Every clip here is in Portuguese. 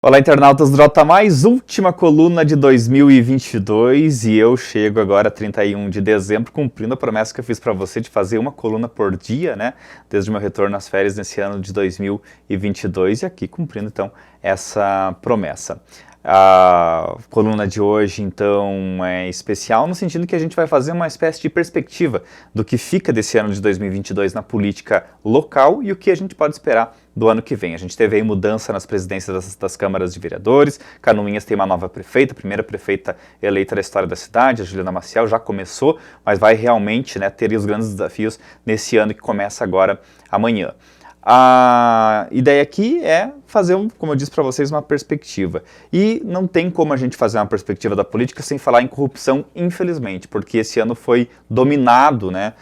Olá, internautas do Jota Mais, última coluna de 2022 e eu chego agora 31 de dezembro cumprindo a promessa que eu fiz para você de fazer uma coluna por dia, né, desde o meu retorno às férias nesse ano de 2022 e aqui cumprindo então essa promessa. A coluna de hoje, então, é especial no sentido que a gente vai fazer uma espécie de perspectiva do que fica desse ano de 2022 na política local e o que a gente pode esperar do ano que vem. A gente teve aí mudança nas presidências das câmaras de vereadores, Canoinhas tem uma nova prefeita, a primeira prefeita eleita da história da cidade, a Juliana Maciel, já começou, mas vai realmente, né, ter os grandes desafios nesse ano que começa agora amanhã. A ideia aqui é fazer, como eu disse para vocês, uma perspectiva. E não tem como a gente fazer uma perspectiva da política sem falar em corrupção, infelizmente, porque esse ano foi dominado, né?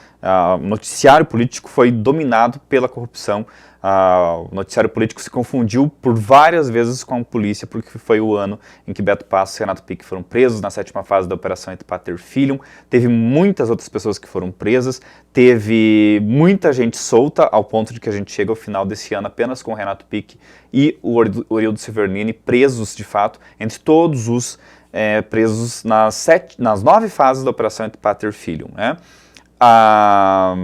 O noticiário político foi dominado pela corrupção. O noticiário político se confundiu por várias vezes com a polícia, porque foi o ano em que Beto Passos e Renato Pique foram presos na 7ª fase da Operação Et Pater Filium. Teve muitas outras pessoas que foram presas, teve muita gente solta, ao ponto de que a gente chega ao final desse ano apenas com o Renato Pique e o Orildo Severnini presos de fato, entre todos os presos nas 9 fases da Operação Et Pater Filium, né? A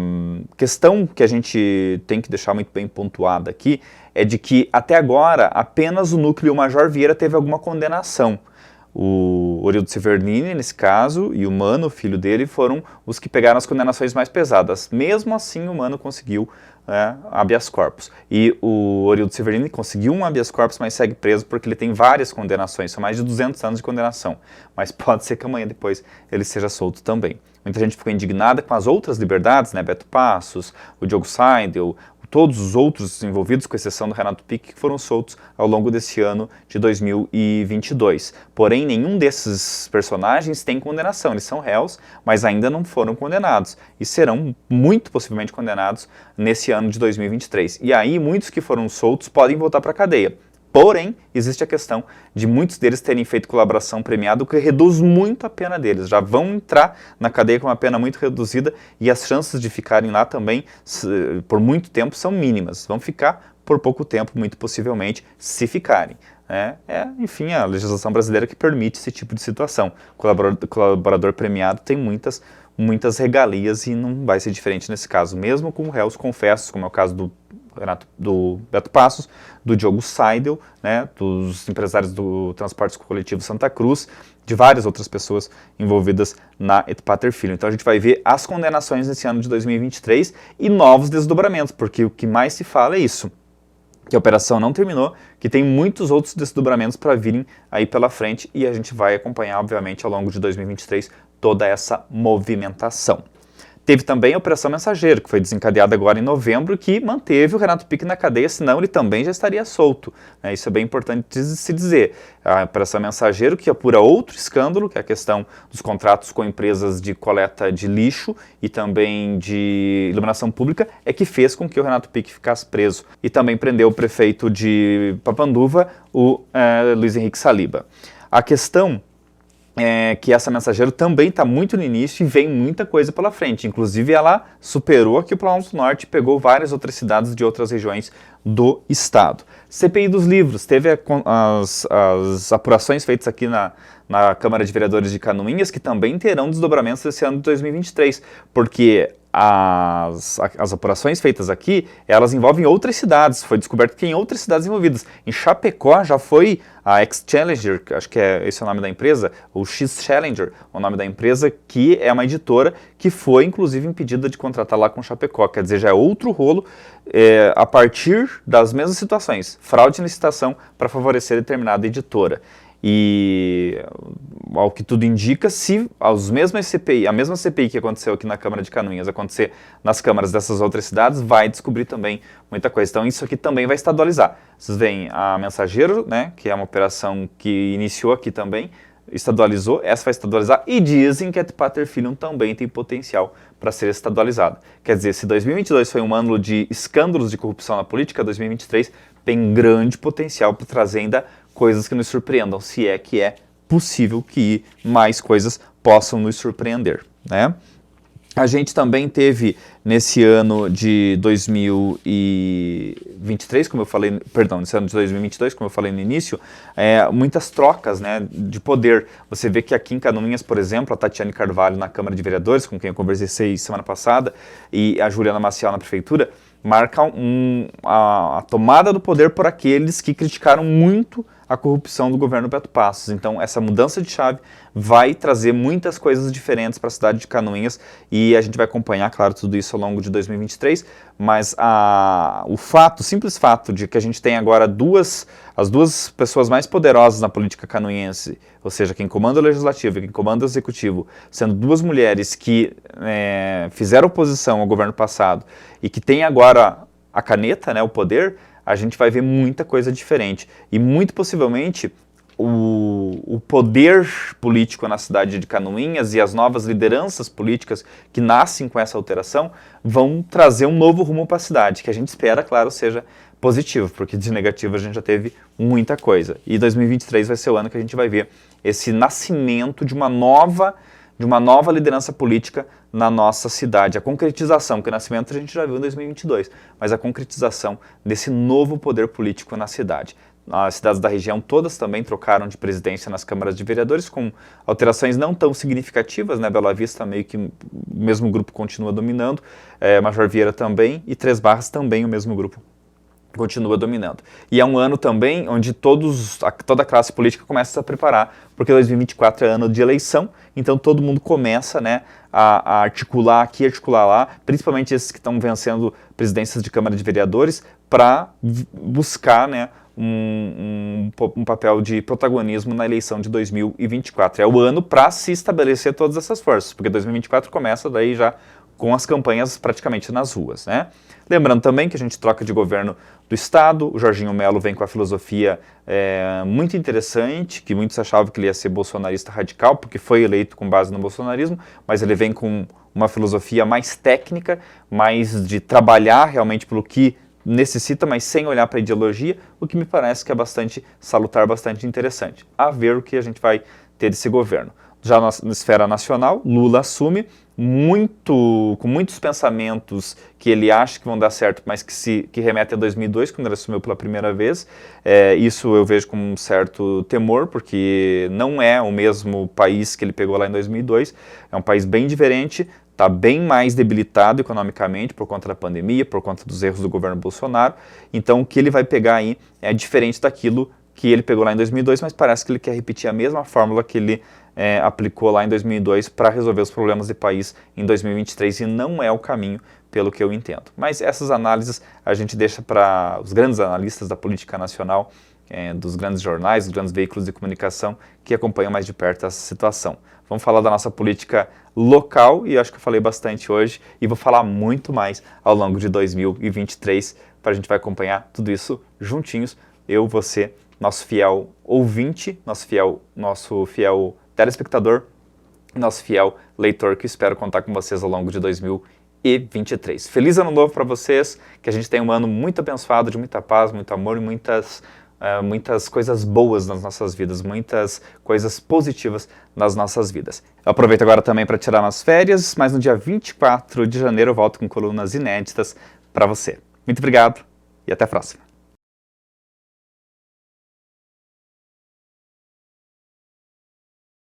questão que a gente tem que deixar muito bem pontuada aqui é de que, até agora, apenas o núcleo Major Vieira teve alguma condenação. O Orildo Severnini, nesse caso, e o Mano, o filho dele, foram os que pegaram as condenações mais pesadas. Mesmo assim, o Mano conseguiu habeas corpus. E o Orildo Severnini conseguiu um habeas corpus, mas segue preso porque ele tem várias condenações, são mais de 200 anos de condenação. Mas pode ser que amanhã depois ele seja solto também. Muita gente ficou indignada com as outras liberdades, né? Beto Passos, o Diogo Seidel, todos os outros envolvidos, com exceção do Renato Pique, que foram soltos ao longo desse ano de 2022. Porém, nenhum desses personagens tem condenação, eles são réus, mas ainda não foram condenados, e serão muito possivelmente condenados nesse ano de 2023. E aí, muitos que foram soltos podem voltar para a cadeia. Porém, existe a questão de muitos deles terem feito colaboração premiada, o que reduz muito a pena deles. Já vão entrar na cadeia com uma pena muito reduzida e as chances de ficarem lá também por muito tempo são mínimas. Vão ficar por pouco tempo, muito possivelmente, se ficarem. Enfim, a legislação brasileira que permite esse tipo de situação. O colaborador premiado tem muitas regalias e não vai ser diferente nesse caso, mesmo com réus confessos, como é o caso do Beto Passos, do Diogo Seidel, né, dos empresários do transporte coletivo Santa Cruz, de várias outras pessoas envolvidas na Et Pater Filium. Então a gente vai ver as condenações nesse ano de 2023 e novos desdobramentos, porque o que mais se fala é isso, que a operação não terminou, que tem muitos outros desdobramentos para virem aí pela frente e a gente vai acompanhar, obviamente, ao longo de 2023 toda essa movimentação. Teve também a Operação Mensageiro, que foi desencadeada agora em novembro, que manteve o Renato Pique na cadeia, senão ele também já estaria solto. Isso é bem importante de se dizer. A Operação Mensageiro, que apura outro escândalo, que é a questão dos contratos com empresas de coleta de lixo e também de iluminação pública, é que fez com que o Renato Pique ficasse preso. E também prendeu o prefeito de Papanduva, o Luiz Henrique Saliba. A questão que essa Mensageiro também está muito no início e vem muita coisa pela frente. Inclusive, ela superou aqui o Planalto Norte e pegou várias outras cidades de outras regiões do estado. CPI dos livros, teve as apurações feitas aqui na Câmara de Vereadores de Canoinhas, que também terão desdobramentos esse ano de 2023, porque as apurações feitas aqui, elas envolvem outras cidades. Foi descoberto que tem outras cidades envolvidas. Em Chapecó já foi a X-Challenger, acho que esse é o nome da empresa, ou X-Challenger, o nome da empresa, que é uma editora que foi, inclusive, impedida de contratar lá com Chapecó. Quer dizer, já é outro rolo a partir das mesmas situações. Fraude na licitação para favorecer determinada editora. E, ao que tudo indica, se a mesma CPI que aconteceu aqui na Câmara de Canoinhas acontecer nas câmaras dessas outras cidades, vai descobrir também muita coisa. Então isso aqui também vai estadualizar. Vocês veem a Mensageiro, né, que é uma operação que iniciou aqui também, estadualizou, essa vai estadualizar, e dizem que a Et Pater Filium também tem potencial para ser estadualizada. Quer dizer, se 2022 foi um ano de escândalos de corrupção na política, 2023 tem grande potencial para trazer ainda coisas que nos surpreendam, se é que é possível que mais coisas possam nos surpreender, né? A gente também teve, nesse ano de 2023, como eu falei, perdão, nesse ano de 2022, como eu falei no início, muitas trocas, né, de poder. Você vê que aqui em Canoinhas, por exemplo, a Tatiane Carvalho na Câmara de Vereadores, com quem eu conversei semana passada, e a Juliana Maciel na Prefeitura, marcam a tomada do poder por aqueles que criticaram muito a corrupção do governo Beto Passos. Então, essa mudança de chave vai trazer muitas coisas diferentes para a cidade de Canoinhas e a gente vai acompanhar, claro, tudo isso ao longo de 2023, mas o simples fato de que a gente tem agora as duas pessoas mais poderosas na política canoinhense, ou seja, quem comanda o Legislativo e quem comanda o Executivo, sendo duas mulheres que fizeram oposição ao governo passado e que têm agora a caneta, né, o poder, a gente vai ver muita coisa diferente. E muito possivelmente o poder político na cidade de Canoinhas e as novas lideranças políticas que nascem com essa alteração vão trazer um novo rumo para a cidade, que a gente espera, claro, seja positivo, porque de negativo a gente já teve muita coisa. E 2023 vai ser o ano que a gente vai ver esse nascimento de uma nova liderança política na nossa cidade. A concretização, que o nascimento a gente já viu em 2022, mas a concretização desse novo poder político na cidade. As cidades da região todas também trocaram de presidência nas câmaras de vereadores, com alterações não tão significativas, né? Bela Vista meio que o mesmo grupo continua dominando, Major Vieira também, e Três Barras também o mesmo grupo continua dominando. E é um ano também onde toda a classe política começa a se preparar, porque 2024 é ano de eleição, então todo mundo começa, né, a articular aqui, articular lá, principalmente esses que estão vencendo presidências de Câmara de Vereadores, para buscar, né, um papel de protagonismo na eleição de 2024. É o ano para se estabelecer todas essas forças, porque 2024 começa daí já com as campanhas praticamente nas ruas, né? Lembrando também que a gente troca de governo do Estado, o Jorginho Melo vem com a filosofia muito interessante, que muitos achavam que ele ia ser bolsonarista radical, porque foi eleito com base no bolsonarismo, mas ele vem com uma filosofia mais técnica, mais de trabalhar realmente pelo que necessita, mas sem olhar para a ideologia, o que me parece que é bastante salutar, bastante interessante. A ver o que a gente vai ter desse governo. Já na esfera nacional, Lula assume com muitos pensamentos que ele acha que vão dar certo, mas que remetem a 2002, quando ele assumiu pela primeira vez. Isso eu vejo com um certo temor, porque não é o mesmo país que ele pegou lá em 2002, é um país bem diferente, está bem mais debilitado economicamente por conta da pandemia, por conta dos erros do governo Bolsonaro. Então o que ele vai pegar aí é diferente daquilo que ele pegou lá em 2002, mas parece que ele quer repetir a mesma fórmula que ele aplicou lá em 2002 para resolver os problemas do país em 2023 e não é o caminho, pelo que eu entendo. Mas essas análises a gente deixa para os grandes analistas da política nacional, dos grandes jornais, dos grandes veículos de comunicação que acompanham mais de perto essa situação. Vamos falar da nossa política local e acho que eu falei bastante hoje e vou falar muito mais ao longo de 2023 para a gente vai acompanhar tudo isso juntinhos, eu, você, nosso fiel ouvinte, nosso fiel telespectador, nosso fiel leitor, que espero contar com vocês ao longo de 2023. Feliz ano novo para vocês, que a gente tenha um ano muito abençoado, de muita paz, muito amor e muitas coisas boas nas nossas vidas, muitas coisas positivas nas nossas vidas. Eu aproveito agora também para tirar umas férias, mas no dia 24 de janeiro eu volto com colunas inéditas para você. Muito obrigado e até a próxima.